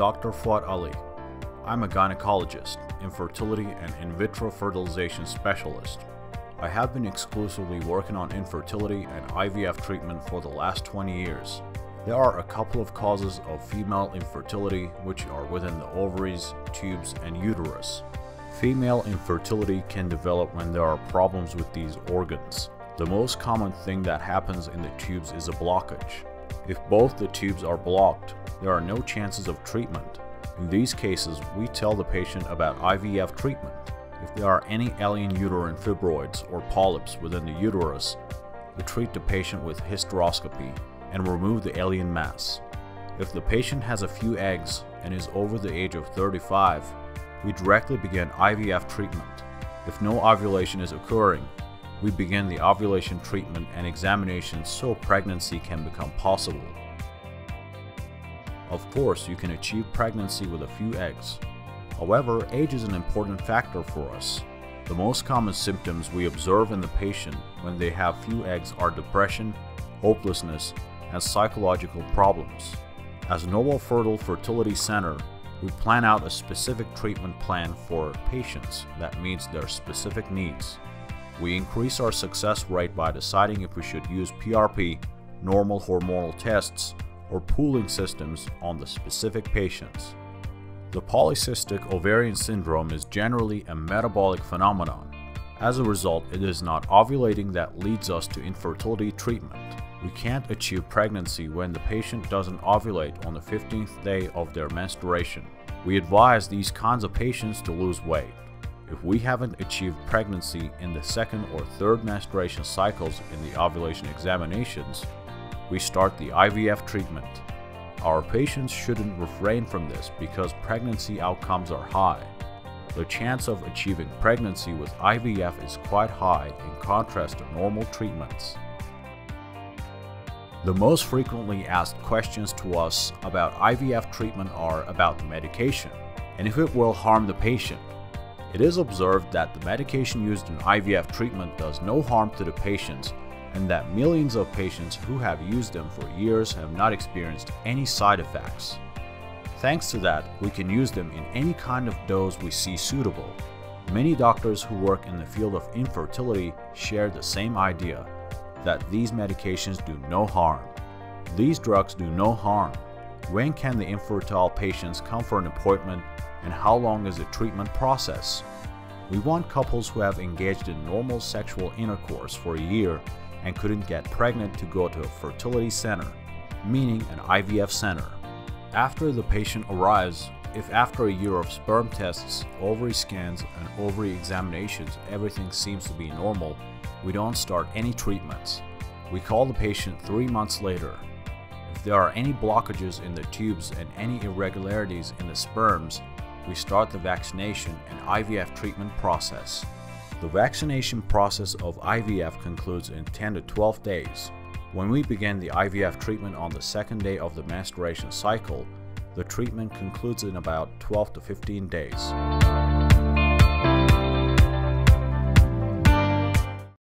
Dr. Fuad Ali. I'm a gynecologist, infertility and in vitro fertilization specialist. I have been exclusively working on infertility and IVF treatment for the last 20 years. There are a couple of causes of female infertility which are within the ovaries, tubes, and uterus. Female infertility can develop when there are problems with these organs. The most common thing that happens in the tubes is a blockage. If both the tubes are blocked, there are no chances of treatment. In these cases, we tell the patient about IVF treatment. If there are any alien uterine fibroids or polyps within the uterus, we treat the patient with hysteroscopy and remove the alien mass. If the patient has a few eggs and is over the age of 35, we directly begin IVF treatment. If no ovulation is occurring, we begin the ovulation treatment and examination so pregnancy can become possible. Of course, you can achieve pregnancy with a few eggs. However, age is an important factor for us. The most common symptoms we observe in the patient when they have few eggs are depression, hopelessness, and psychological problems. As Noble Fertile Fertility Center, we plan out a specific treatment plan for patients that meets their specific needs. We increase our success rate by deciding if we should use PRP, normal hormonal tests, or pooling systems on the specific patients. The polycystic ovarian syndrome is generally a metabolic phenomenon. As a result, it is not ovulating that leads us to infertility treatment. We can't achieve pregnancy when the patient doesn't ovulate on the 15th day of their menstruation. We advise these kinds of patients to lose weight. If we haven't achieved pregnancy in the second or third menstruation cycles in the ovulation examinations, we start the IVF treatment. Our patients shouldn't refrain from this because pregnancy outcomes are high. The chance of achieving pregnancy with IVF is quite high in contrast to normal treatments. The most frequently asked questions to us about IVF treatment are about the medication and if it will harm the patient. It is observed that the medication used in IVF treatment does no harm to the patients and that millions of patients who have used them for years have not experienced any side effects. Thanks to that, we can use them in any kind of dose we see suitable. Many doctors who work in the field of infertility share the same idea, that these medications do no harm. These drugs do no harm. When can the infertile patients come for an appointment and how long is the treatment process? We want couples who have engaged in normal sexual intercourse for a year and couldn't get pregnant to go to a fertility center, meaning an IVF center. After the patient arrives, if after a year of sperm tests, ovary scans, and ovary examinations everything seems to be normal, we don't start any treatments. We call the patient 3 months later. If there are any blockages in the tubes and any irregularities in the sperms, we start the vaccination and IVF treatment process. The vaccination process of IVF concludes in 10 to 12 days. When we begin the IVF treatment on the second day of the menstruation cycle, the treatment concludes in about 12 to 15 days.